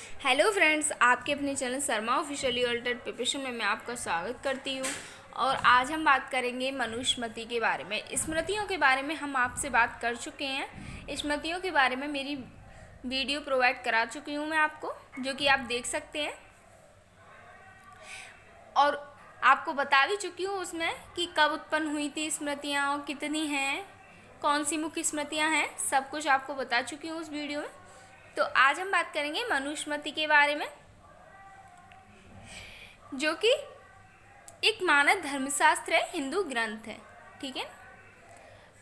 Hello friends, आपके अपने channel Sharma officially Altered preparation में मैं आपका स्वागत करती हूँ। और आज हम बात करेंगे मनुस्मृति के बारे में। स्मृतियों के बारे में हम आपसे बात कर चुके हैं। स्मृतियों के बारे में मेरी वीडियो प्रोवाइड करा चुकी हूँ मैं आपको, जो कि आप देख सकते हैं। और आपको बता भी चुकी हूँ उसमें कि कब उत्पन्न हुई थी स्मृतियाँ और कितनी हैं, कौन सी मुख्य स्मृतियाँ हैं, सब कुछ आपको बता चुकी हूँ उस वीडियो में। तो आज हम बात करेंगे मनुस्मृति के बारे में, जो कि एक मानव धर्मशास्त्र है, हिंदू ग्रंथ है। ठीक है,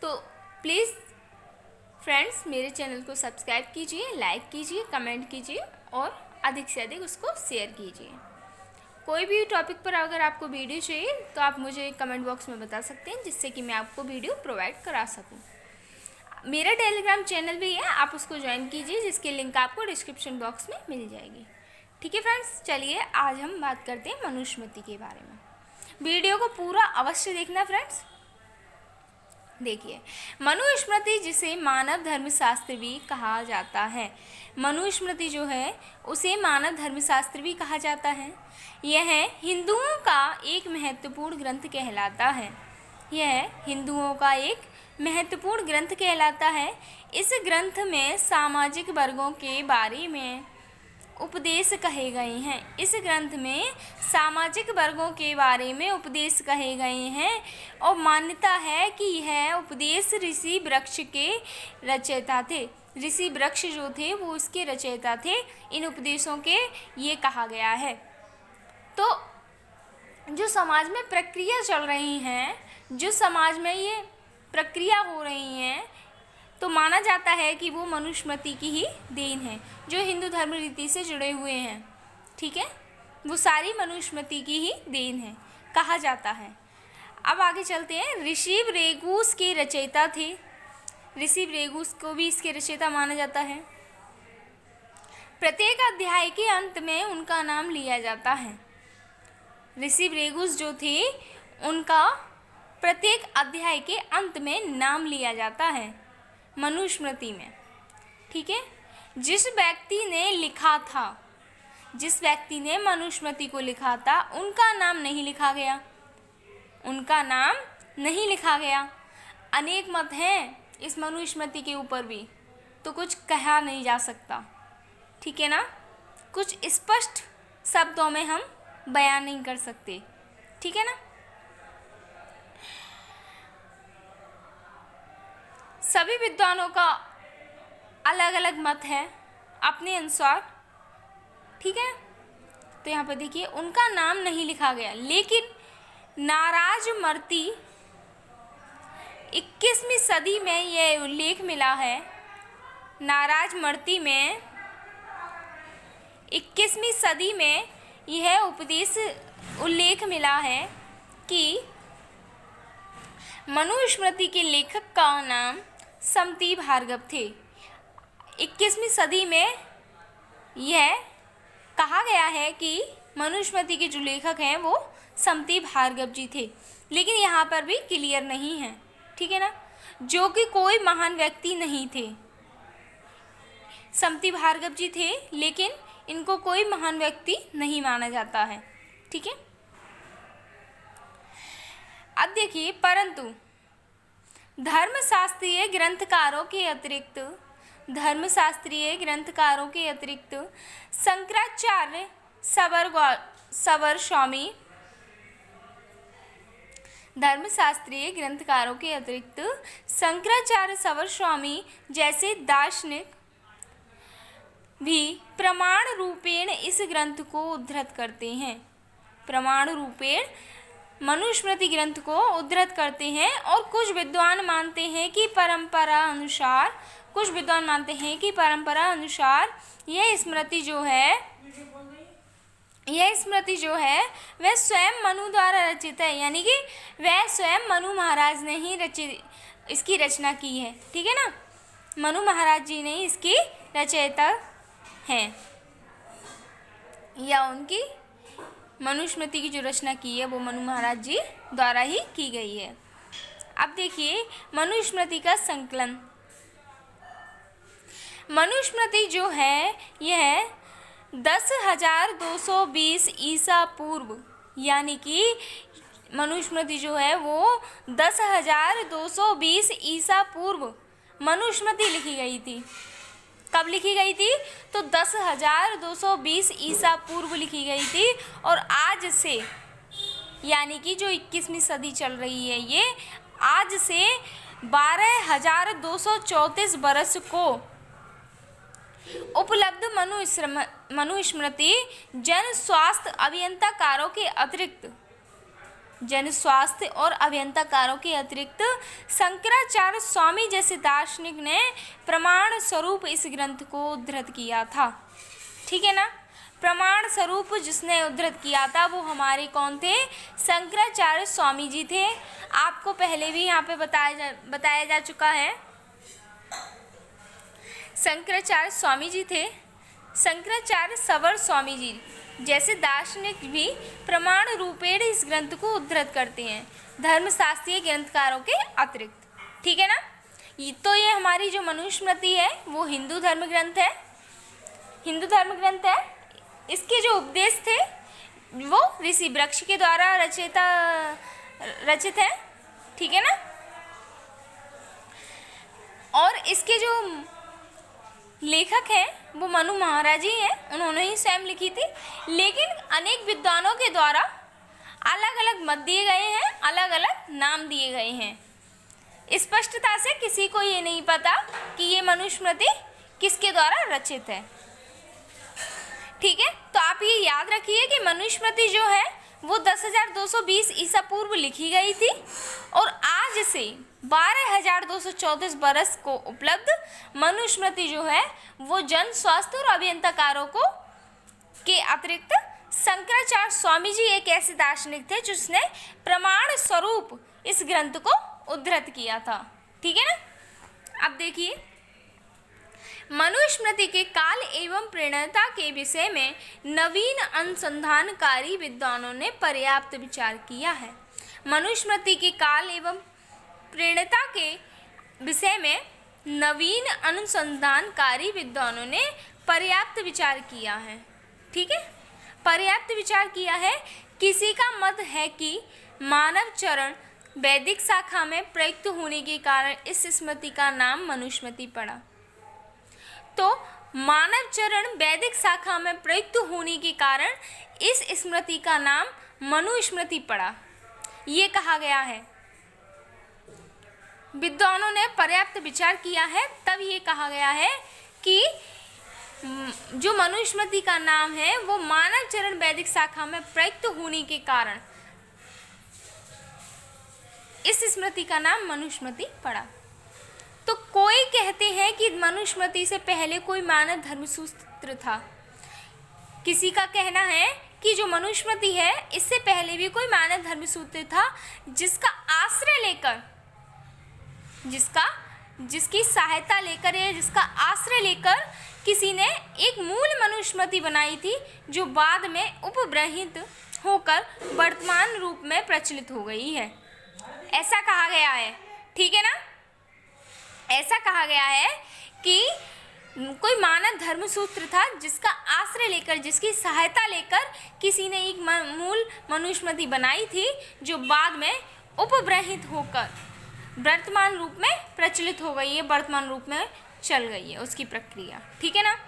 तो प्लीज़ फ्रेंड्स मेरे चैनल को सब्सक्राइब कीजिए, लाइक कीजिए, कमेंट कीजिए और अधिक से अधिक उसको शेयर कीजिए। कोई भी टॉपिक पर अगर आपको वीडियो चाहिए तो आप मुझे कमेंट बॉक्स में बता सकते हैं, जिससे कि मैं आपको वीडियो प्रोवाइड करा सकूं। मेरा टेलीग्राम चैनल भी है, आप उसको ज्वाइन कीजिए, जिसकी लिंक आपको डिस्क्रिप्शन बॉक्स में मिल जाएगी। ठीक है फ्रेंड्स, चलिए आज हम बात करते हैं मनुस्मृति के बारे में। वीडियो को पूरा अवश्य देखना फ्रेंड्स। देखिए, मनुस्मृति जिसे मानव धर्मशास्त्र भी कहा जाता है, मनुस्मृति जो है उसे मानव धर्मशास्त्र भी कहा जाता है। यह हिंदुओं का एक महत्वपूर्ण ग्रंथ कहलाता है। यह हिंदुओं का एक महत्वपूर्ण ग्रंथ कहलाता है। इस ग्रंथ में सामाजिक वर्गों के बारे में उपदेश कहे गए हैं। इस ग्रंथ में सामाजिक वर्गों के बारे में उपदेश कहे गए हैं और मान्यता है कि यह उपदेश ऋषि वृक्ष के रचयिता थे। ऋषि वृक्ष जो थे वो उसके रचयिता थे। इन उपदेशों के ये कहा गया है। तो जो समाज में प्रक्रिया चल रही हैं, जो समाज में ये प्रक्रिया हो रही हैं, तो माना जाता है कि वो मनुस्मृति की ही देन है, जो हिंदू धर्म रीति से जुड़े हुए हैं। ठीक है, वो सारी मनुस्मृति की ही देन है, कहा जाता है। अब आगे चलते हैं। ऋषि रेगुस के रचयिता थे। ऋषि रेगुस को भी इसके रचयिता माना जाता है। प्रत्येक अध्याय के अंत में उनका नाम लिया जाता है। ऋषि रेगुस जो थे उनका प्रत्येक अध्याय के अंत में नाम लिया जाता है मनुस्मृति में। ठीक है, जिस व्यक्ति ने लिखा था, जिस व्यक्ति ने मनुस्मृति को लिखा था, उनका नाम नहीं लिखा गया। उनका नाम नहीं लिखा गया। अनेक मत हैं इस मनुस्मृति के ऊपर भी, तो कुछ कहा नहीं जा सकता। ठीक है ना, कुछ स्पष्ट शब्दों में हम बयान नहीं कर सकते। ठीक है ना। सभी विद्वानों का अलग अलग मत है अपने अनुसार। ठीक है, तो यहाँ पर देखिए उनका नाम नहीं लिखा गया, लेकिन नाराजमर्ति 21वीं सदी में यह उल्लेख मिला है। नाराजमर्ति में 21वीं सदी में यह उपदेश उल्लेख मिला है कि मनुस्मृति के लेखक का नाम समती भार्गव थे। 21वीं सदी में यह कहा गया है कि मनुस्मृति के जो लेखक हैं वो समती भार्गव जी थे, लेकिन यहाँ पर भी क्लियर नहीं है। ठीक है ना, जो कि कोई महान व्यक्ति नहीं थे। समती भार्गव जी थे, लेकिन इनको कोई महान व्यक्ति नहीं माना जाता है। ठीक है, अब देखिए, परंतु धर्मशास्त्रीय ग्रंथकारों के अतिरिक्त शंकराचार्य सबर स्वामी, धर्मशास्त्रीय ग्रंथकारों के अतिरिक्त शंकराचार्य सबर स्वामी जैसे दार्शनिक भी प्रमाण रूपेण इस ग्रंथ को उद्धृत करते हैं। प्रमाण रूपेण मनुस्मृति ग्रंथ को उद्धृत करते हैं। और कुछ विद्वान मानते हैं कि परंपरा अनुसार यह स्मृति जो है वह स्वयं मनु द्वारा रचित है, यानी कि वह स्वयं मनु महाराज ने ही इसकी रचना की है। ठीक है ना, मनु महाराज जी ने इसकी रचयिता हैं, या उनकी मनुस्मृति की जो रचना की है वो मनु महाराज जी द्वारा ही की गई है। अब देखिए मनुस्मृति का संकलन। मनुस्मृति जो है यह 10,220 ईसा पूर्व, यानी कि मनुस्मृति जो है वो 10,220 ईसा पूर्व मनुस्मृति लिखी गई थी। कब लिखी गई थी? तो 10,220 ईसा पूर्व लिखी गई थी। और आज से, यानी कि जो 21वीं सदी चल रही है, ये आज से 12,234 बरस को उपलब्ध मनुस्मृति जन स्वास्थ्य अभियंताकारों के अतिरिक्त शंकराचार्य स्वामी जैसे दार्शनिक ने प्रमाण स्वरूप इस ग्रंथ को उद्धृत किया था। ठीक है ना? प्रमाण स्वरूप जिसने उद्धृत किया था वो हमारे कौन थे? शंकराचार्य स्वामी जी थे। आपको पहले भी यहाँ पे बताया जा चुका है। शंकराचार्य स्वामी जी थे। शंकराचार्य सवर स्वामी जी जैसे दार्शनिक भी प्रमाण रूपेण इस ग्रंथ को उद्धृत करते हैं, धर्मशास्त्रीय ग्रंथकारों के अतिरिक्त। ठीक है ना? तो ये हमारी जो मनुस्मृति है वो हिंदू धर्म ग्रंथ है। इसके जो उपदेश थे वो ऋषि वृक्ष के द्वारा रचित है। ठीक है ना? और इसके जो लेखक हैं वो मनु महाराज ही हैं, उन्होंने ही स्वयं लिखी थी। लेकिन अनेक विद्वानों के द्वारा अलग अलग मत दिए गए हैं, अलग अलग नाम दिए गए हैं। स्पष्टता से किसी को ये नहीं पता कि ये मनुस्मृति किसके द्वारा रचित है। ठीक है? तो आप ये याद रखिए कि मनुस्मृति जो है वो 10,220 ईसा पूर्व लिखी गई थी और आज से 12,234 बरस को उपलब्ध मनुस्मृति जो है वो जन स्वास्थ्य और अभियंताकारों को के अतिरिक्त शंकराचार्य स्वामी जी एक ऐसे दार्शनिक थे जिसने प्रमाण स्वरूप इस ग्रंथ को उद्धृत किया था। ठीक है ना? अब देखिए, मनुस्मृति के काल एवं प्रेरणा के विषय में नवीन अनुसंधानकारी विद्वानों ने पर्याप्त विचार किया है। मनुस्मृति के काल एवं प्रेरणा के विषय में नवीन अनुसंधानकारी विद्वानों ने पर्याप्त विचार किया है। ठीक है? पर्याप्त विचार किया है। किसी का मत है कि मानव चरण वैदिक शाखा में प्रयुक्त होने के कारण इस स्मृति का नाम मनुस्मृति पड़ा। तो मानव चरण वैदिक शाखा में प्रयुक्त होने के कारण इस स्मृति का नाम मनुस्मृति पड़ा, ये कहा गया है। विद्वानों ने पर्याप्त विचार किया है, तब ये कहा गया है कि जो मनुस्मृति का नाम है वो मानव चरण वैदिक शाखा में प्रयुक्त होने के कारण इस स्मृति का नाम मनुस्मृति पड़ा। तो कोई कहते हैं कि मनुस्मृति से पहले कोई मानव धर्मसूत्र था। किसी का कहना है कि जो मनुस्मृति है इससे पहले भी कोई मानव धर्मसूत्र था जिसका आश्रय लेकर, जिसकी सहायता लेकर या जिसका आश्रय लेकर किसी ने एक मूल मनुस्मृति बनाई थी जो बाद में उपब्रहित होकर वर्तमान रूप में प्रचलित हो गई है। ऐसा कहा गया है। ठीक है ना? ऐसा कहा गया है कि कोई मानव धर्मसूत्र था जिसका आश्रय लेकर, जिसकी सहायता लेकर किसी ने एक मूल मनुस्मृति बनाई थी जो बाद में उपब्रहित होकर वर्तमान रूप में प्रचलित हो गई है, वर्तमान रूप में चल गई है उसकी प्रक्रिया। ठीक है ना?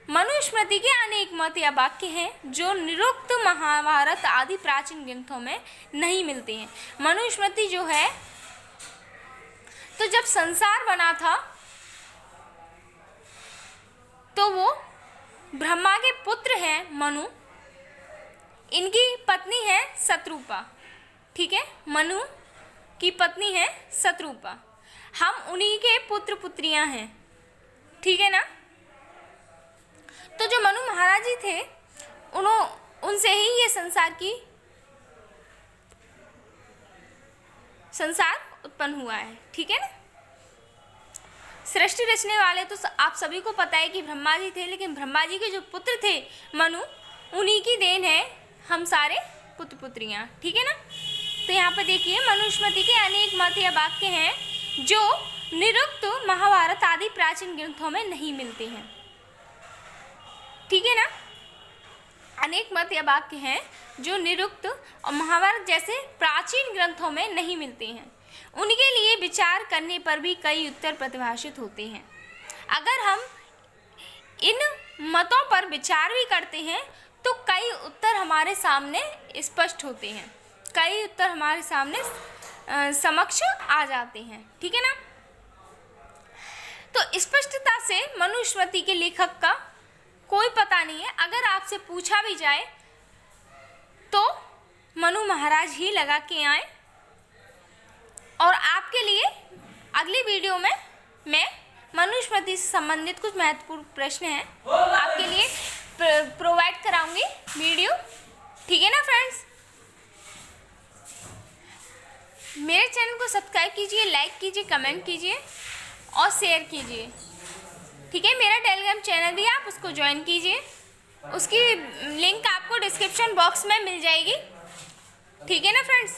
मनुस्मृति के अनेक मत या वाक्य हैं जो निरुक्त, महाभारत आदि प्राचीन ग्रंथों में नहीं मिलते हैं। मनुस्मृति जो है तो जब संसार बना था तो वो ब्रह्मा के पुत्र हैं मनु, इनकी पत्नी है शत्रुपा। ठीक है? मनु की पत्नी है शत्रुपा। हम उन्हीं के पुत्र पुत्रियां हैं। ठीक है ना? तो जो मनु महाराज जी थे उनसे ही ये संसार उत्पन्न हुआ है। ठीक है ना? सृष्टि रचने वाले तो आप सभी को पता है कि ब्रह्मा जी थे, लेकिन ब्रह्मा जी के जो पुत्र थे मनु, उन्हीं की देन है हम सारे पुत्र पुत्रियां। ठीक है ना? तो यहाँ पर देखिए, मनुस्मृति के अनेक मत या वाक्य हैं जो निरुक्त, महाभारत आदि प्राचीन ग्रंथों में नहीं मिलते हैं। ठीक है ना? अनेक मत या वाक्य हैं जो निरुक्त और महाभारत जैसे प्राचीन ग्रंथों में नहीं मिलते हैं। उनके लिए विचार करने पर भी कई उत्तर प्रतिभाषित होते हैं। अगर हम इन मतों पर विचार भी करते हैं तो कई उत्तर हमारे सामने स्पष्ट होते हैं, कई उत्तर हमारे सामने समक्ष आ जाते हैं। ठीक है ना। तो स्पष्टता से मनुस्मृति के लेखक का कोई पता नहीं है। अगर आपसे पूछा भी जाए तो मनु महाराज ही लगा के आए। और आपके लिए अगली वीडियो में मैं मनुस्मृति से संबंधित कुछ महत्वपूर्ण प्रश्न हैं आपके लिए प्रोवाइड कराऊंगी वीडियो। ठीक है ना फ्रेंड्स। मेरे चैनल को सब्सक्राइब कीजिए, लाइक कीजिए, कमेंट कीजिए और शेयर कीजिए। ठीक है। मेरा टेलीग्राम चैनल भी आप उसको ज्वाइन कीजिए, उसकी लिंक आपको डिस्क्रिप्शन बॉक्स में मिल जाएगी। ठीक है ना फ्रेंड्स।